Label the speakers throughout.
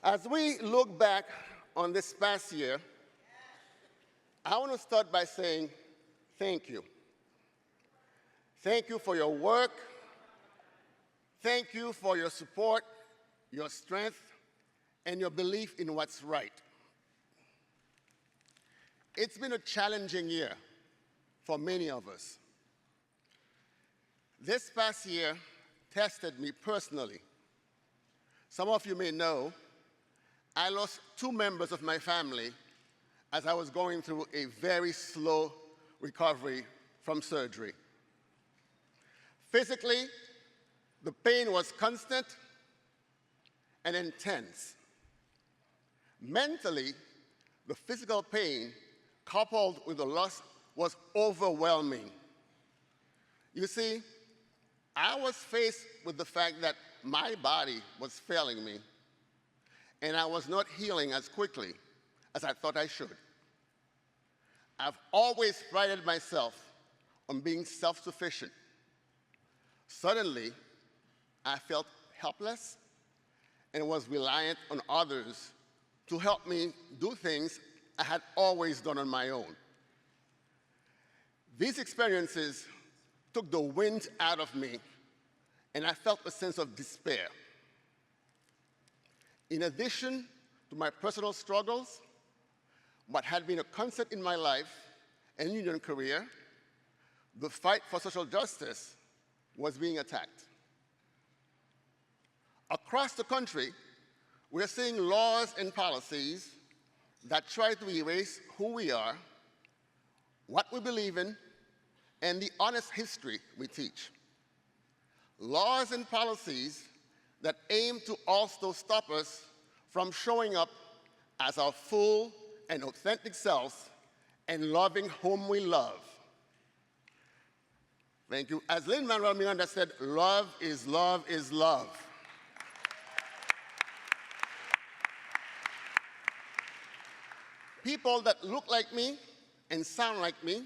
Speaker 1: As we look back on this past year, I want to start by saying thank you. Thank you for your work. Thank you for your support, your strength, and your belief in what's right. It's been a challenging year for many of us. This past year tested me personally. Some of you may know I lost 2 members of my family as I was going through a very slow recovery from surgery. Physically, the pain was constant and intense. Mentally, the physical pain coupled with the loss was overwhelming. You see, I was faced with the fact that my body was failing me, and I was not healing as quickly as I thought I should. I've always prided myself on being self-sufficient. Suddenly, I felt helpless and was reliant on others to help me do things I had always done on my own. These experiences took the wind out of me, and I felt a sense of despair. In addition to my personal struggles, what had been a constant in my life and union career, the fight for social justice was being attacked. Across the country, we're seeing laws and policies that try to erase who we are, what we believe in, and the honest history we teach. Laws and policies that aim to also stop us from showing up as our full and authentic selves and loving whom we love. Thank you. As Lin-Manuel Miranda said, love is love is love. People that look like me and sound like me,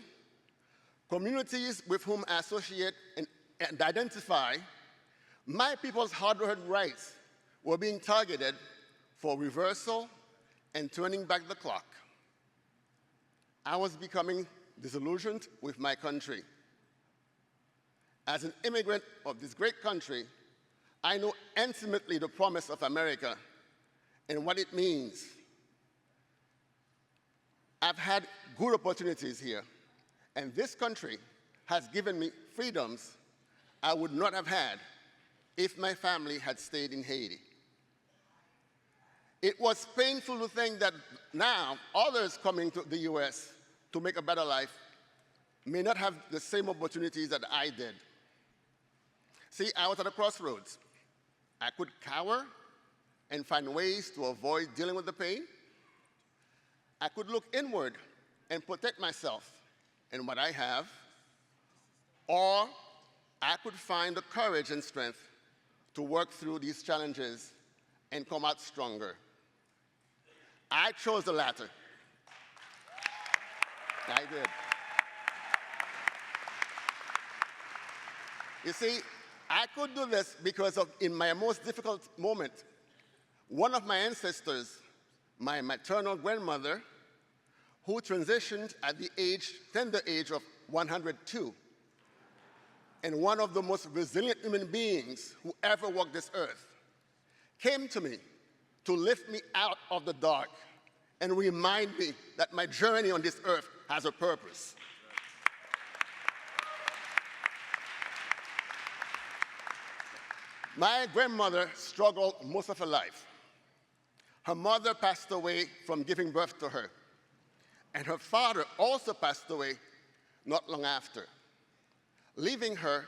Speaker 1: communities with whom I associate and identify, my people's hard-earned rights were being targeted for reversal and turning back the clock. I was becoming disillusioned with my country. As an immigrant of this great country, I know intimately the promise of America and what it means. I've had good opportunities here, and this country has given me freedoms I would not have had if my family had stayed in Haiti. It was painful to think that now others coming to the US to make a better life may not have the same opportunities that I did. See, I was at a crossroads. I could cower and find ways to avoid dealing with the pain. I could look inward and protect myself and what I have, or I could find the courage and strength to work through these challenges and come out stronger. I chose the latter. I did. You see, I could do this because in my most difficult moment, one of my ancestors, my maternal grandmother, who transitioned at the tender age of 102, and one of the most resilient human beings who ever walked this earth, came to me to lift me out of the dark and remind me that my journey on this earth has a purpose. My grandmother struggled most of her life. Her mother passed away from giving birth to her, and her father also passed away not long after, leaving her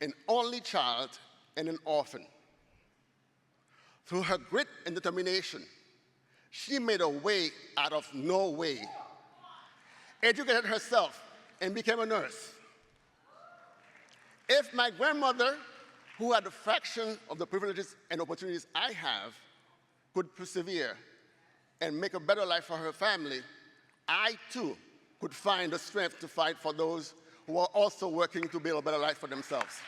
Speaker 1: an only child and an orphan. Through her grit and determination, she made a way out of no way, educated herself, and became a nurse. If my grandmother, who had a fraction of the privileges and opportunities I have, could persevere and make a better life for her family, I too could find the strength to fight for those who are also working to build a better life for themselves.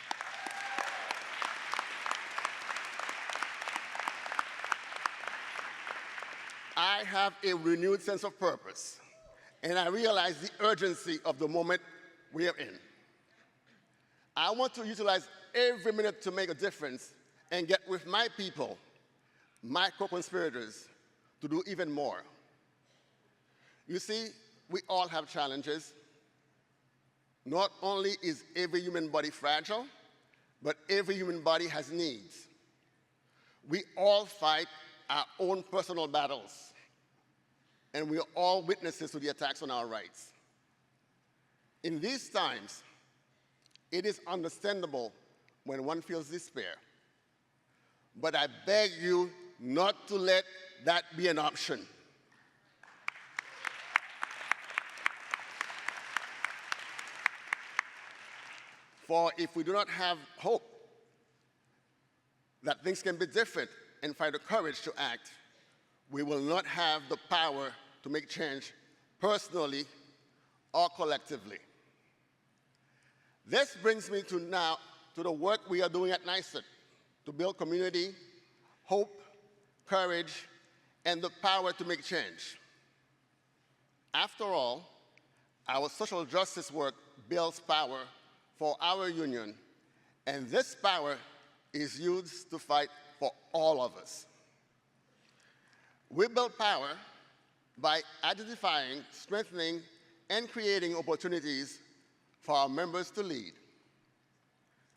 Speaker 1: I have a renewed sense of purpose, and I realize the urgency of the moment we are in. I want to utilize every minute to make a difference and get with my people, my co-conspirators, to do even more. You see, we all have challenges. Not only is every human body fragile, but every human body has needs. We all fight our own personal battles, and we are all witnesses to the attacks on our rights. In these times, it is understandable when one feels despair, but I beg you not to let that be an option. For if we do not have hope that things can be different and find the courage to act, we will not have the power to make change personally or collectively. This brings me to the work we are doing at NYSUT to build community, hope, courage, and the power to make change. After all, our social justice work builds power for our union, and this power is used to fight for all of us. We build power by identifying, strengthening, and creating opportunities for our members to lead.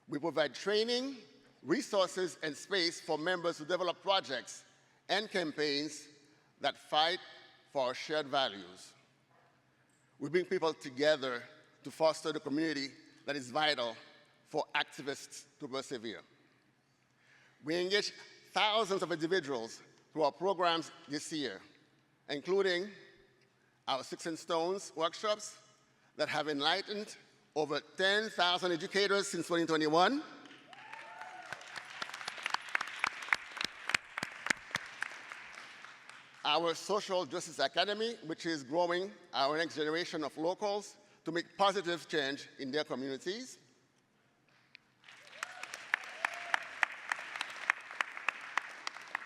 Speaker 1: We provide training, resources, and space for members to develop projects and campaigns that fight for our shared values. We bring people together to foster the community that is vital for activists to persevere. We engage thousands of individuals through our programs this year, including our Sticks and Stones workshops that have enlightened over 10,000 educators since 2021, our Social Justice Academy, which is growing our next generation of locals to make positive change in their communities.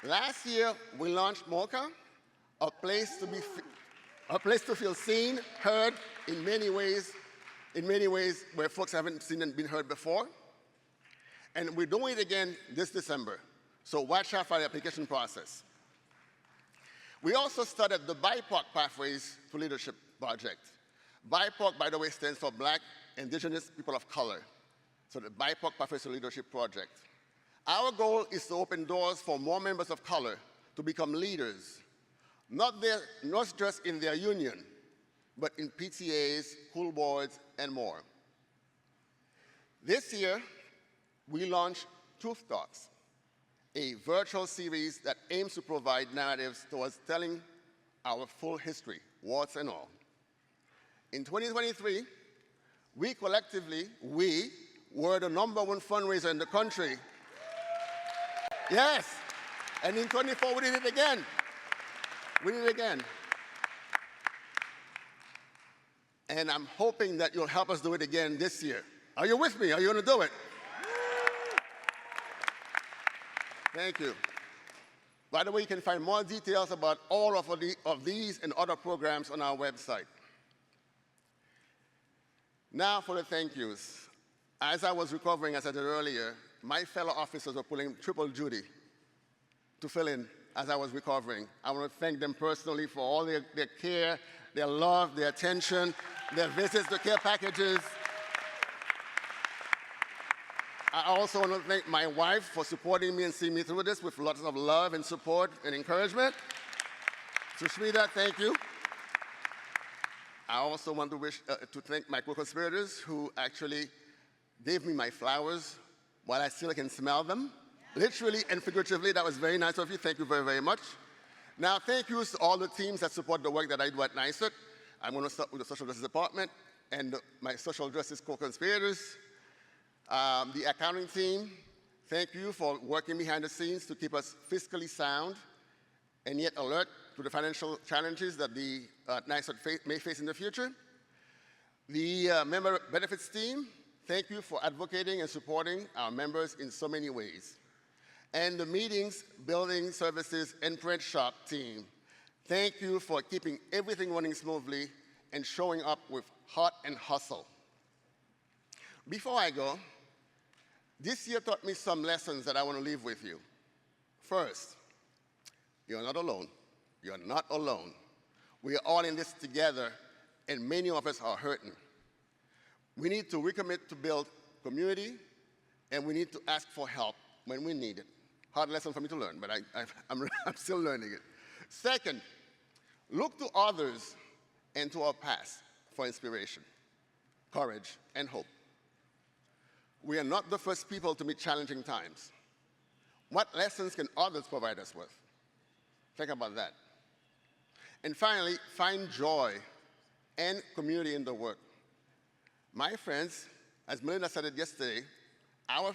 Speaker 1: Last year, we launched MOCA, a place to feel seen, heard in many ways where folks haven't seen and been heard before. And we're doing it again this December, so watch out for the application process. We also started the BIPOC Pathways to Leadership project. BIPOC, by the way, stands for Black, Indigenous, People of Color. So the BIPOC Pathways to Leadership project. Our goal is to open doors for more members of color to become leaders, not just in their union, but in PTAs, school boards, and more. This year, we launched Truth Talks, a virtual series that aims to provide narratives towards telling our full history, warts and all. In 2023, we collectively, were the #1 fundraiser in the country. Yes, and in 24 we did it again. And I'm hoping that you'll help us do it again this year. Are you with me? Are you going to do it? Thank you. By the way, you can find more details about all of these and other programs on our website. Now for the thank yous. As I was recovering, as I did earlier, my fellow officers were pulling triple duty to fill in as I was recovering. I want to thank them personally for all their care, their love, their attention, their visits, the care packages. I also want to thank my wife for supporting me and seeing me through this with lots of love and support and encouragement. Sushmita, thank you. I also want to thank my co-conspirators who actually gave me my flowers while I still can smell them. Literally and figuratively, that was very nice of you. Thank you very, very much. Now, thank you to all the teams that support the work that I do at NYSUT. I'm going to start with the Social Justice Department and my social justice co-conspirators. The accounting team, thank you for working behind the scenes to keep us fiscally sound and yet alert to the financial challenges that the NYSUT may face in the future. The member benefits team, thank you for advocating and supporting our members in so many ways. And the meetings, building services, and print shop team, Thank you for keeping everything running smoothly and showing up with heart and hustle. Before I go, this year taught me some lessons that I want to leave with you. First, you're not alone. You're not alone. We are all in this together, and many of us are hurting. We need to recommit to build community, and we need to ask for help when we need it. Hard lesson for me to learn, but I'm still learning it. Second, look to others and to our past for inspiration, courage, and hope. We are not the first people to meet challenging times. What lessons can others provide us with? Think about that. And finally, find joy and community in the work. My friends, as Melinda said it yesterday, our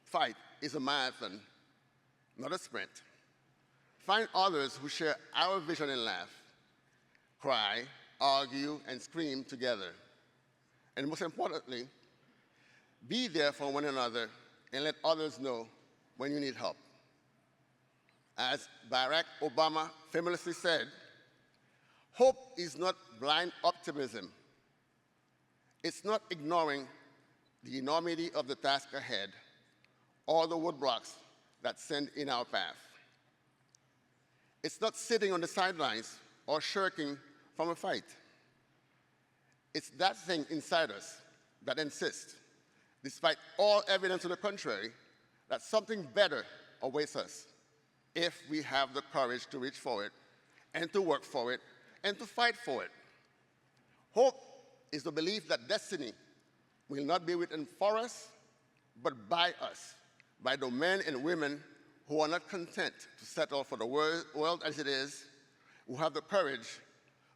Speaker 1: fight is a marathon, not a sprint. Find others who share our vision and laugh, cry, argue, and scream together. And most importantly, be there for one another and let others know when you need help. As Barack Obama famously said, hope is not blind optimism. It's not ignoring the enormity of the task ahead or the roadblocks that stand in our path. It's not sitting on the sidelines or shirking from a fight. It's that thing inside us that insists, despite all evidence to the contrary, that something better awaits us if we have the courage to reach for it and to work for it and to fight for it. Hope is the belief that destiny will not be written for us, but by us, by the men and women who are not content to settle for the world as it is, who have the courage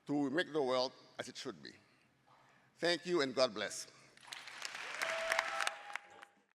Speaker 1: to make the world as it should be. Thank you, and God bless.